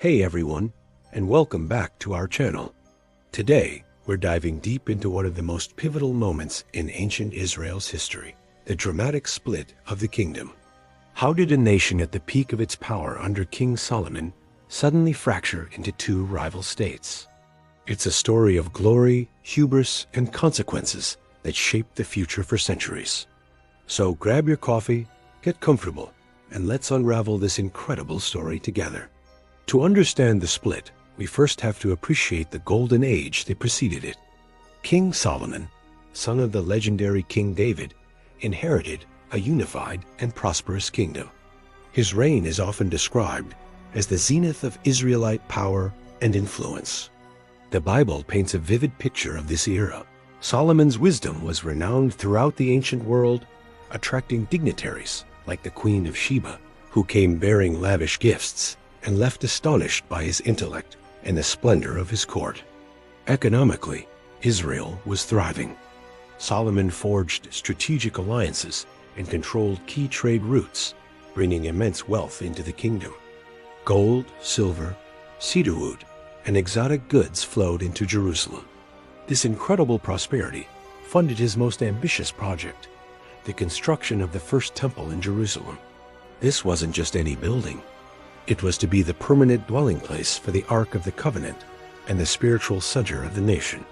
Hey everyone, and welcome back to our channel. Today, we're diving deep into one of the most pivotal moments in ancient Israel's history, the dramatic split of the kingdom. How did a nation at the peak of its power under King Solomon suddenly fracture into two rival states? It's a story of glory, hubris, and consequences that shaped the future for centuries. So grab your coffee, get comfortable, and let's unravel this incredible story together. To understand the split, we first have to appreciate the golden age that preceded it. King Solomon, son of the legendary King David, inherited a unified and prosperous kingdom. His reign is often described as the zenith of Israelite power and influence. The Bible paints a vivid picture of this era. Solomon's wisdom was renowned throughout the ancient world, attracting dignitaries like the Queen of Sheba, who came bearing lavish gifts and left astonished by his intellect and the splendor of his court. Economically, Israel was thriving. Solomon forged strategic alliances and controlled key trade routes, bringing immense wealth into the kingdom. Gold, silver, cedarwood, and exotic goods flowed into Jerusalem. This incredible prosperity funded his most ambitious project, the construction of the first temple in Jerusalem. This wasn't just any building. It was to be the permanent dwelling place for the Ark of the Covenant and the spiritual center of the nation.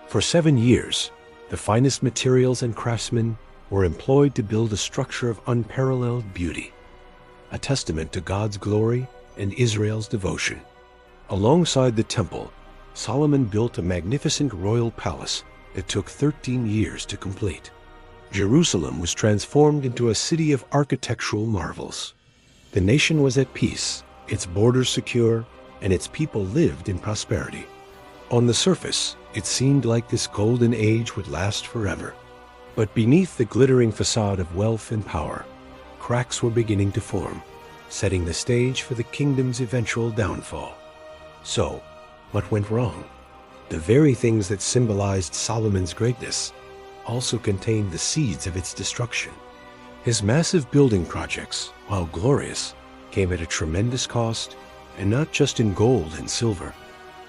For 7 years, the finest materials and craftsmen were employed to build a structure of unparalleled beauty, a testament to God's glory and Israel's devotion. Alongside the temple, Solomon built a magnificent royal palace that took 13 years to complete. Jerusalem was transformed into a city of architectural marvels. The nation was at peace, its borders secure, and its people lived in prosperity. On the surface, it seemed like this golden age would last forever. But beneath the glittering facade of wealth and power, cracks were beginning to form, setting the stage for the kingdom's eventual downfall. So, what went wrong? The very things that symbolized Solomon's greatness also contained the seeds of its destruction. His massive building projects, while glorious, came at a tremendous cost, and not just in gold and silver.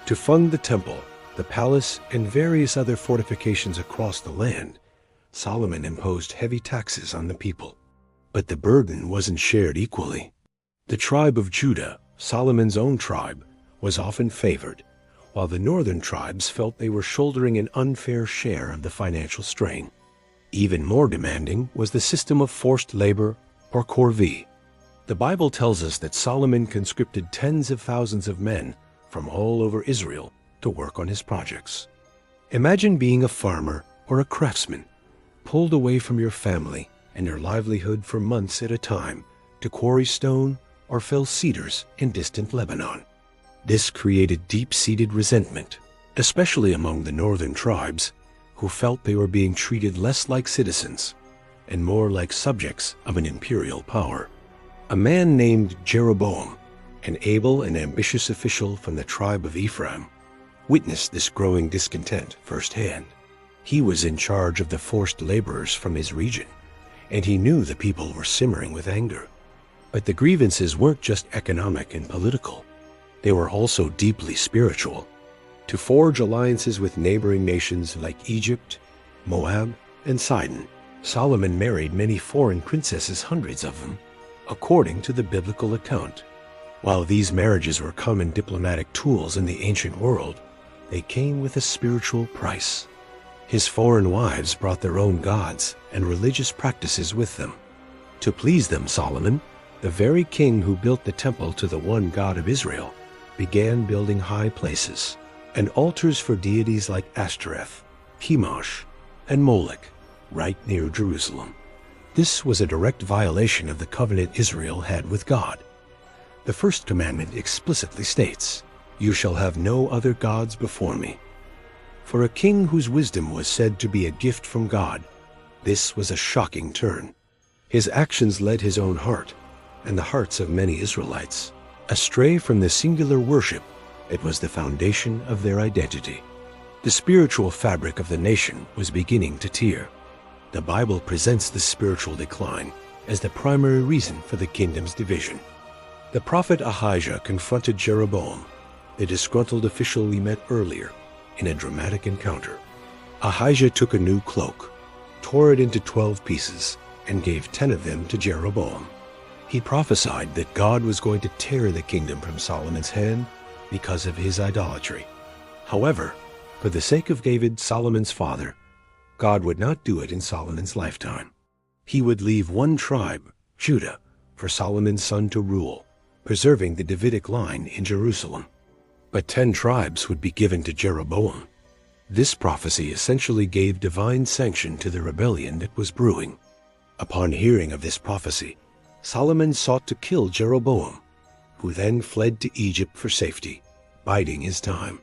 To fund the temple, the palace, and various other fortifications across the land, Solomon imposed heavy taxes on the people. But the burden wasn't shared equally. The tribe of Judah, Solomon's own tribe, was often favored, while the northern tribes felt they were shouldering an unfair share of the financial strain. Even more demanding was the system of forced labor, or corvée. The Bible tells us that Solomon conscripted tens of thousands of men from all over Israel to work on his projects. Imagine being a farmer or a craftsman, pulled away from your family and your livelihood for months at a time to quarry stone or fell cedars in distant Lebanon. This created deep-seated resentment, especially among the northern tribes, who felt they were being treated less like citizens and more like subjects of an imperial power. A man named Jeroboam, an able and ambitious official from the tribe of Ephraim, witnessed this growing discontent firsthand. He was in charge of the forced laborers from his region, and he knew the people were simmering with anger. But the grievances weren't just economic and political. They were also deeply spiritual. To forge alliances with neighboring nations like Egypt, Moab, and Sidon, Solomon married many foreign princesses, hundreds of them, according to the biblical account. While these marriages were common diplomatic tools in the ancient world, they came with a spiritual price. His foreign wives brought their own gods and religious practices with them. To please them, Solomon, the very king who built the temple to the one God of Israel, began building high places and altars for deities like Ashtoreth, Chemosh, and Molech right near Jerusalem. This was a direct violation of the covenant Israel had with God. The first commandment explicitly states, "You shall have no other gods before me." For a king whose wisdom was said to be a gift from God, this was a shocking turn. His actions led his own heart, and the hearts of many Israelites, astray from the singular worship that was the foundation of their identity. The spiritual fabric of the nation was beginning to tear. The Bible presents this spiritual decline as the primary reason for the kingdom's division. The prophet Ahijah confronted Jeroboam, the disgruntled official we met earlier, in a dramatic encounter. Ahijah took a new cloak, tore it into 12 pieces, and gave 10 of them to Jeroboam. He prophesied that God was going to tear the kingdom from Solomon's hand because of his idolatry. However, for the sake of David, Solomon's father, God would not do it in Solomon's lifetime. He would leave one tribe, Judah, for Solomon's son to rule, preserving the Davidic line in Jerusalem. But 10 tribes would be given to Jeroboam. This prophecy essentially gave divine sanction to the rebellion that was brewing. Upon hearing of this prophecy, Solomon sought to kill Jeroboam, who then fled to Egypt for safety, biding his time.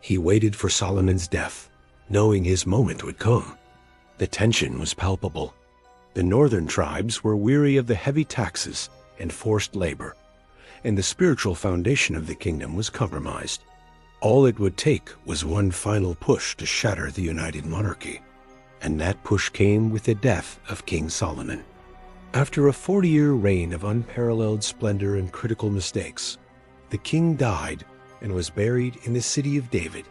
He waited for Solomon's death, knowing his moment would come. The tension was palpable. The northern tribes were weary of the heavy taxes and forced labor, and the spiritual foundation of the kingdom was compromised. All it would take was one final push to shatter the united monarchy, and that push came with the death of King Solomon. After a 40-year reign of unparalleled splendor and critical mistakes, the king died and was buried in the city of David.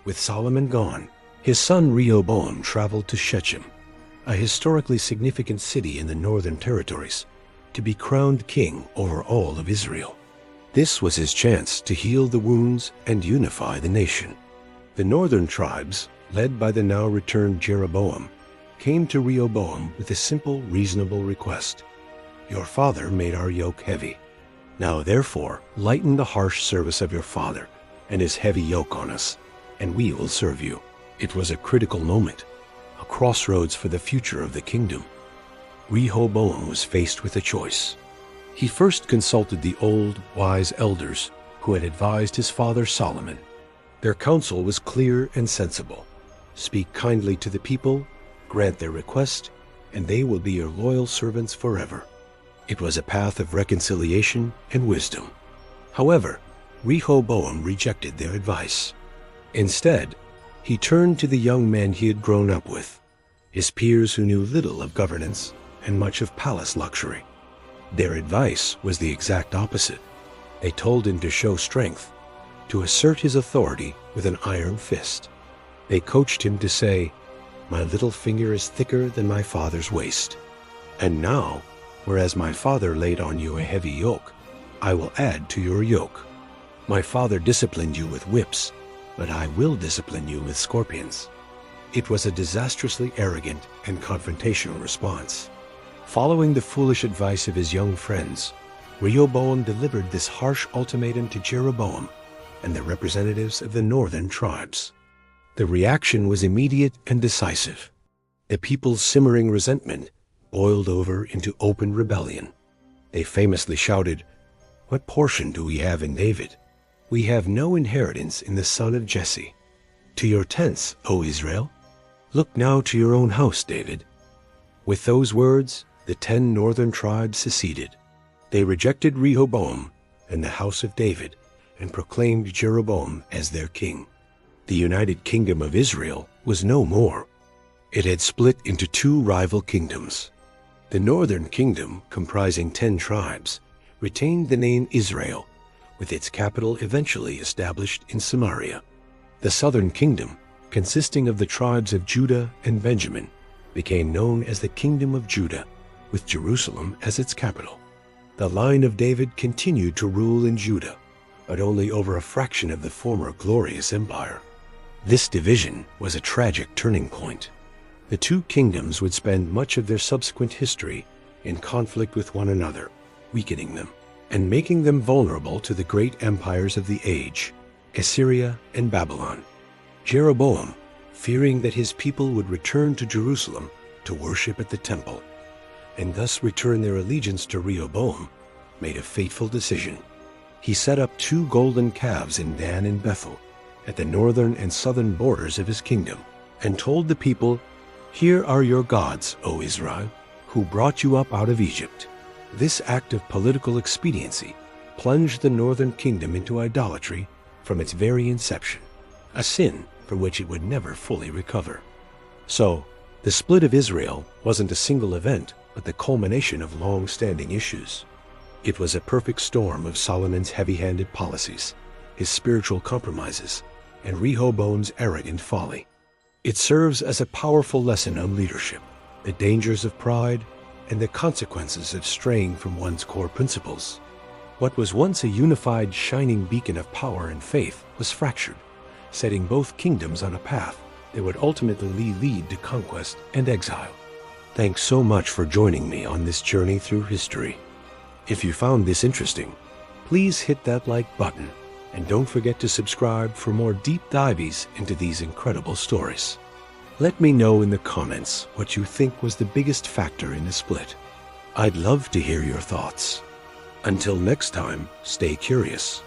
With Solomon gone, his son Rehoboam traveled to Shechem, a historically significant city in the northern territories, to be crowned king over all of Israel. This was his chance to heal the wounds and unify the nation. The northern tribes, led by the now returned Jeroboam, came to Rehoboam with a simple, reasonable request. Your father made our yoke heavy. Now therefore lighten the harsh service of your father and his heavy yoke on us, and we will serve you. It was a critical moment, a crossroads for the future of the kingdom. Rehoboam was faced with a choice. He first consulted the old, wise elders who had advised his father Solomon. Their counsel was clear and sensible. Speak kindly to the people, grant their request, and they will be your loyal servants forever. It was a path of reconciliation and wisdom. However, Rehoboam rejected their advice. Instead, he turned to the young men he had grown up with, his peers who knew little of governance and much of palace luxury. Their advice was the exact opposite. They told him to show strength, to assert his authority with an iron fist. They coached him to say, "My little finger is thicker than my father's waist. And now, whereas my father laid on you a heavy yoke, I will add to your yoke. My father disciplined you with whips, but I will discipline you with scorpions." It was a disastrously arrogant and confrontational response. Following the foolish advice of his young friends, Rehoboam delivered this harsh ultimatum to Jeroboam and the representatives of the northern tribes. The reaction was immediate and decisive. The people's simmering resentment boiled over into open rebellion. They famously shouted, "What portion do we have in David? We have no inheritance in the son of Jesse. To your tents, O Israel! Look now to your own house, David." With those words, the 10 northern tribes seceded. They rejected Rehoboam and the house of David and proclaimed Jeroboam as their king. The united kingdom of Israel was no more. It had split into 2 rival kingdoms. The northern kingdom, comprising 10 tribes, retained the name Israel, with its capital eventually established in Samaria. The southern kingdom, consisting of the tribes of Judah and Benjamin, became known as the Kingdom of Judah, with Jerusalem as its capital. The line of David continued to rule in Judah, but only over a fraction of the former glorious empire. This division was a tragic turning point. The 2 kingdoms would spend much of their subsequent history in conflict with one another, weakening them and making them vulnerable to the great empires of the age, Assyria and Babylon. Jeroboam, fearing that his people would return to Jerusalem to worship at the temple, and thus return their allegiance to Rehoboam, made a fateful decision. He set up 2 golden calves in Dan and Bethel, at the northern and southern borders of his kingdom, and told the people, "Here are your gods, O Israel, who brought you up out of Egypt." This act of political expediency plunged the northern kingdom into idolatry from its very inception, a sin from which it would never fully recover. So, the split of Israel wasn't a single event, but the culmination of long-standing issues. It was a perfect storm of Solomon's heavy-handed policies, his spiritual compromises, and Rehoboam's arrogant folly. It serves as a powerful lesson on leadership, the dangers of pride, and the consequences of straying from one's core principles. What was once a unified, shining beacon of power and faith was fractured, setting both kingdoms on a path that would ultimately lead to conquest and exile. Thanks so much for joining me on this journey through history. If you found this interesting, please hit that like button, and don't forget to subscribe for more deep dives into these incredible stories. Let me know in the comments what you think was the biggest factor in the split. I'd love to hear your thoughts. Until next time, stay curious.